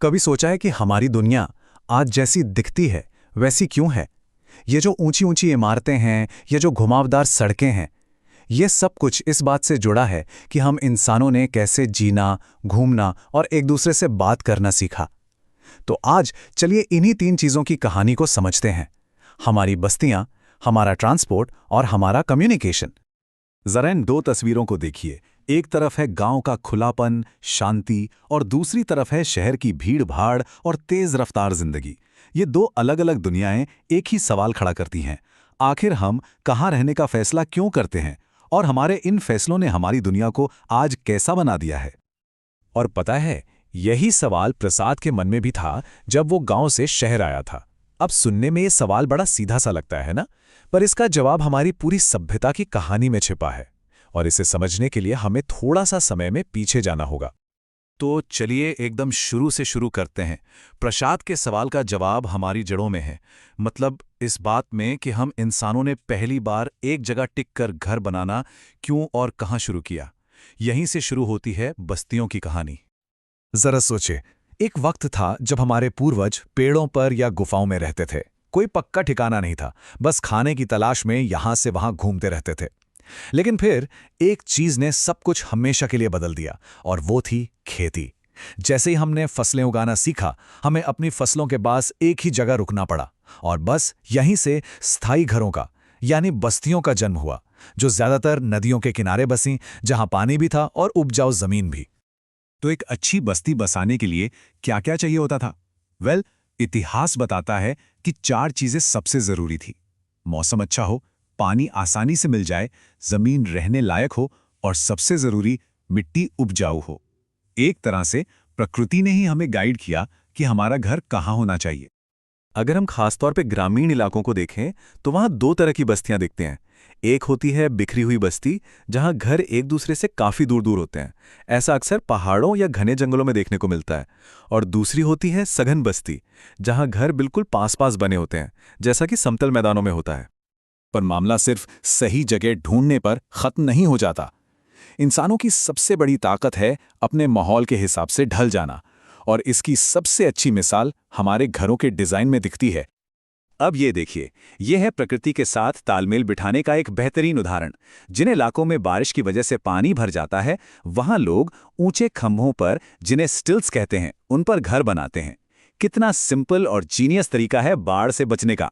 कभी सोचा है कि हमारी दुनिया आज जैसी दिखती है वैसी क्यों है? ये जो ऊंची ऊंची इमारतें हैं, ये जो घुमावदार सड़कें हैं, ये सब कुछ इस बात से जुड़ा है कि हम इंसानों ने कैसे जीना, घूमना और एक दूसरे से बात करना सीखा। तो आज चलिए इन्हीं तीन चीजों की कहानी को समझते हैं। हमारी बस्तियां, हमारा ट्रांसपोर्ट और हमारा कम्युनिकेशन। जरा इन दो तस्वीरों को देखिए। एक तरफ है गांव का खुलापन, शांति और दूसरी तरफ है शहर की भीड़-भाड़ और तेज रफ्तार जिंदगी। ये दो अलग-अलग दुनियाएं एक ही सवाल खड़ा करती हैं। आखिर हम कहाँ रहने का फैसला क्यों करते हैं? और हमारे इन फैसलों ने हमारी दुनिया को आज कैसा बना दिया है? और पता है, यही सवाल प्रसाद के मन में भी था जब वो गांव से शहर आया था। अब सुनने में ये सवाल बड़ा सीधा सा लगता है ना? पर इसका जवाब हमारी पूरी सभ्यता की कहानी में छिपा है। और इसे समझने के लिए हमें थोड़ा सा समय में पीछे जाना होगा। तो चलिए एकदम शुरू से शुरू करते हैं। प्रसाद के सवाल का जवाब हमारी जड़ों में है। मतलब इस बात में कि हम इंसानों ने पहली बार एक जगह टिक कर घर बनाना क्यों और कहाँ शुरू किया। यहीं से शुरू होती है बस्तियों की कहानी। जरा सोचे, एक वक्त था जब हमारे पूर्वज पेड़ों पर या गुफाओं में रहते थे। कोई पक्का ठिकाना नहीं था, बस खाने की तलाश में यहां से वहां घूमते रहते थे। लेकिन फिर एक चीज ने सब कुछ हमेशा के लिए बदल दिया, और वो थी खेती। जैसे ही हमने फसलें उगाना सीखा, हमें अपनी फसलों के पास एक ही जगह रुकना पड़ा, और बस यहीं से स्थायी घरों का यानी बस्तियों का जन्म हुआ, जो ज्यादातर नदियों के किनारे बसीं, जहां पानी भी था और उपजाऊ जमीन भी। तो एक अच्छी बस्ती बसाने के लिए क्या क्या चाहिए होता था? इतिहास बताता है कि चार चीजें सबसे जरूरी थी। मौसम अच्छा हो, पानी आसानी से मिल जाए, जमीन रहने लायक हो और सबसे जरूरी मिट्टी उपजाऊ हो। एक तरह से प्रकृति ने ही हमें गाइड किया कि हमारा घर कहाँ होना चाहिए। अगर हम खासतौर पे ग्रामीण इलाकों को देखें तो वहां दो तरह की बस्तियां दिखते हैं। एक होती है बिखरी हुई बस्ती, जहां घर एक दूसरे से काफी दूर दूर होते हैं। ऐसा अक्सर पहाड़ों या घने जंगलों में देखने को मिलता है। और दूसरी होती है सघन बस्ती, जहां घर बिल्कुल पास पास बने होते हैं, जैसा कि समतल मैदानों में होता है। पर मामला सिर्फ सही जगह ढूंढने पर खत्म नहीं हो जाता। इंसानों की सबसे बड़ी ताकत है अपने माहौल के हिसाब से ढल जाना, और इसकी सबसे अच्छी मिसाल हमारे घरों के डिजाइन में दिखती है। अब ये देखिए, यह है प्रकृति के साथ तालमेल बिठाने का एक बेहतरीन उदाहरण। जिन इलाकों में बारिश की वजह से पानी भर जाता है, वहां लोग ऊंचे खंभों पर, जिन्हें स्टिल्स कहते हैं, उन पर घर बनाते हैं। कितना सिंपल और जीनियस तरीका है बाढ़ से बचने का।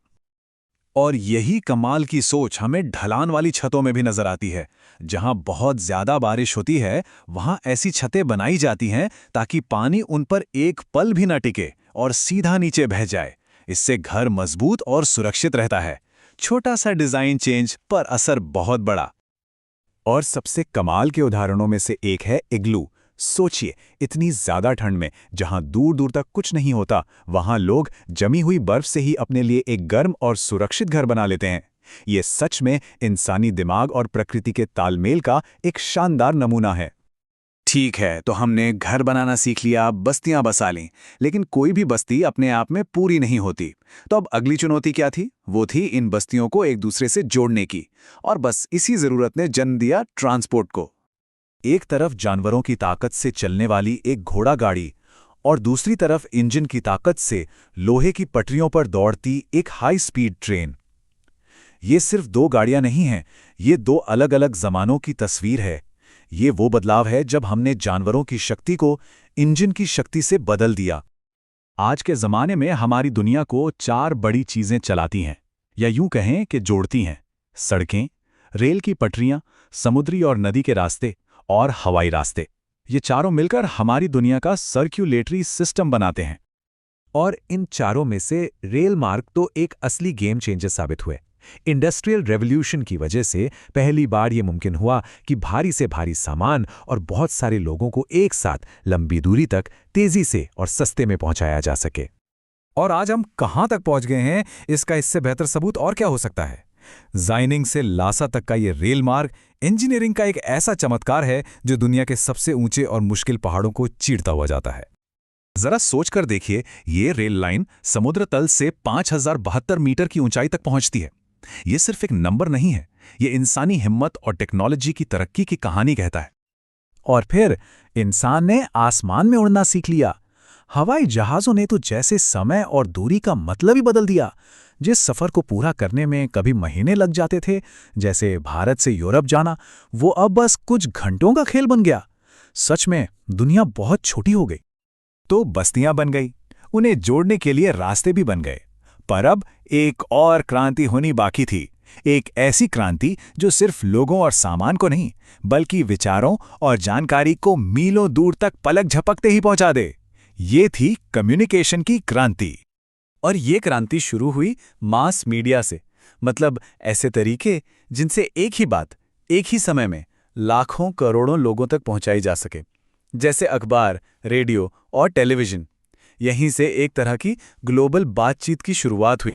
और यही कमाल की सोच हमें ढलान वाली छतों में भी नजर आती है। जहां बहुत ज्यादा बारिश होती है, वहां ऐसी छतें बनाई जाती हैं ताकि पानी उन पर एक पल भी न टिके और सीधा नीचे बह जाए। इससे घर मजबूत और सुरक्षित रहता है। छोटा सा डिजाइन चेंज, पर असर बहुत बड़ा। और सबसे कमाल के उदाहरणों में से एक है इग्लू। सोचिए, इतनी ज्यादा ठंड में जहां दूर दूर तक कुछ नहीं होता, वहां लोग जमी हुई बर्फ से ही अपने लिए एक गर्म और सुरक्षित घर बना लेते हैं। ये सच में इंसानी दिमाग और प्रकृति के तालमेल का एक शानदार नमूना है। ठीक है, तो हमने घर बनाना सीख लिया, बस्तियां बसा लीं, लेकिन कोई भी बस्ती अपने आप में पूरी नहीं होती। तो अब अगली चुनौती क्या थी? वो थी इन बस्तियों को एक दूसरे से जोड़ने की। और बस इसी जरूरत ने जन्म दिया ट्रांसपोर्ट को। एक तरफ जानवरों की ताकत से चलने वाली एक घोड़ा गाड़ी, और दूसरी तरफ इंजन की ताकत से लोहे की पटरियों पर दौड़ती एक हाई स्पीड ट्रेन। ये सिर्फ दो गाड़ियां नहीं हैं, ये दो अलग अलग जमानों की तस्वीर है। ये वो बदलाव है जब हमने जानवरों की शक्ति को इंजन की शक्ति से बदल दिया। आज के जमाने में हमारी दुनिया को चार बड़ी चीजें चलाती हैं, या यूं कहें कि जोड़ती हैं। सड़कें, रेल की पटरियां, समुद्री और नदी के रास्ते और हवाई रास्ते। ये चारों मिलकर हमारी दुनिया का सर्क्यूलेटरी सिस्टम बनाते हैं। और इन चारों में से रेल मार्ग तो एक असली गेम चेंजर साबित हुए। इंडस्ट्रियल रेवोल्यूशन की वजह से पहली बार ये मुमकिन हुआ कि भारी से भारी सामान और बहुत सारे लोगों को एक साथ लंबी दूरी तक तेजी से और सस्ते में पहुंचाया जा सके। और आज हम कहां तक पहुंच गए हैं, इसका इससे बेहतर सबूत और क्या हो सकता है? जाइनिंग से लासा तक का ये रेल मार्ग इंजीनियरिंग का एक ऐसा चमत्कार है जो दुनिया के सबसे ऊंचे और मुश्किल पहाड़ों को चीरता हुआ जाता है। जरा सोचकर देखिए, ये रेल लाइन समुद्र तल से 5072 मीटर की ऊंचाई तक पहुंचती है। ये सिर्फ एक नंबर नहीं है, ये इंसानी हिम्मत और टेक्नोलॉजी की तरक्की की कहानी कहता है। और फिर इंसान ने आसमान में उड़ना सीख लिया। हवाई जहाज़ों ने तो जैसे समय और दूरी का मतलब ही बदल दिया। जिस सफ़र को पूरा करने में कभी महीने लग जाते थे, जैसे भारत से यूरोप जाना, वो अब बस कुछ घंटों का खेल बन गया। सच में दुनिया बहुत छोटी हो गई। तो बस्तियां बन गई, उन्हें जोड़ने के लिए रास्ते भी बन गए। पर अब एक और क्रांति होनी बाकी थी। एक ऐसी क्रांति जो सिर्फ लोगों और सामान को नहीं, बल्कि विचारों और जानकारी को मीलों दूर तक पलक झपकते ही पहुंचा दे। ये थी कम्युनिकेशन की क्रांति। और ये क्रांति शुरू हुई मास मीडिया से, मतलब ऐसे तरीके जिनसे एक ही बात एक ही समय में लाखों करोड़ों लोगों तक पहुंचाई जा सके, जैसे अखबार, रेडियो और टेलीविज़न। यहीं से एक तरह की ग्लोबल बातचीत की शुरुआत हुई।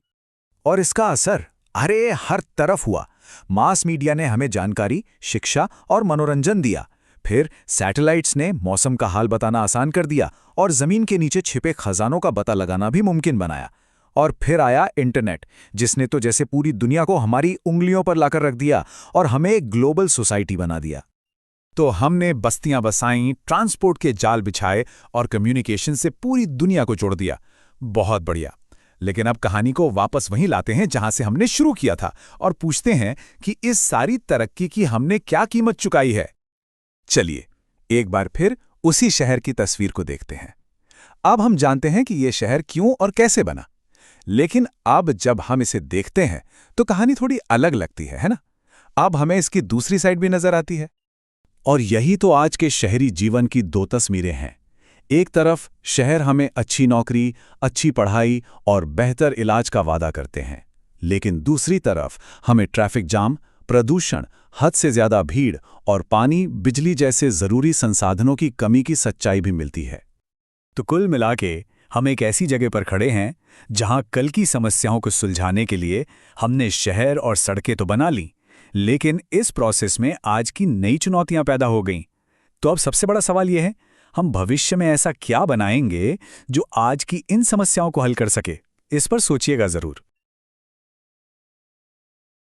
और इसका असर अरे हर तरफ हुआ। मास मीडिया ने हमें जानकारी, शिक्षा और मनोरंजन दिया। फिर सैटेलाइट्स ने मौसम का हाल बताना आसान कर दिया और जमीन के नीचे छिपे खजानों का पता लगाना भी मुमकिन बनाया। और फिर आया इंटरनेट, जिसने तो जैसे पूरी दुनिया को हमारी उंगलियों पर लाकर रख दिया और हमें एक ग्लोबल सोसाइटी बना दिया। तो हमने बस्तियां बसाईं, ट्रांसपोर्ट के जाल बिछाए और कम्युनिकेशन से पूरी दुनिया को जोड़ दिया। बहुत बढ़िया। लेकिन अब कहानी को वापस वहीं लाते हैं जहां से हमने शुरू किया था और पूछते हैं कि इस सारी तरक्की की हमने क्या कीमत चुकाई है। चलिए एक बार फिर उसी शहर की तस्वीर को देखते हैं। अब हम जानते हैं कि यह शहर क्यों और कैसे बना। लेकिन अब जब हम इसे देखते हैं तो कहानी थोड़ी अलग लगती है ना? अब हमें इसकी दूसरी साइड भी नजर आती है। और यही तो आज के शहरी जीवन की दो तस्वीरें हैं। एक तरफ शहर हमें अच्छी नौकरी, अच्छी पढ़ाई और बेहतर इलाज का वादा करते हैं, लेकिन दूसरी तरफ हमें ट्रैफिक जाम, प्रदूषण, हद से ज्यादा भीड़ और पानी, बिजली जैसे जरूरी संसाधनों की कमी की सच्चाई भी मिलती है। तो कुल मिला के हम एक ऐसी जगह पर खड़े हैं जहां कल की समस्याओं को सुलझाने के लिए हमने शहर और सड़कें तो बना ली, लेकिन इस प्रोसेस में आज की नई चुनौतियां पैदा हो गईं। तो अब सबसे बड़ा सवाल यह है, हम भविष्य में ऐसा क्या बनाएंगे जो आज की इन समस्याओं को हल कर सके? इस पर सोचिएगा जरूर।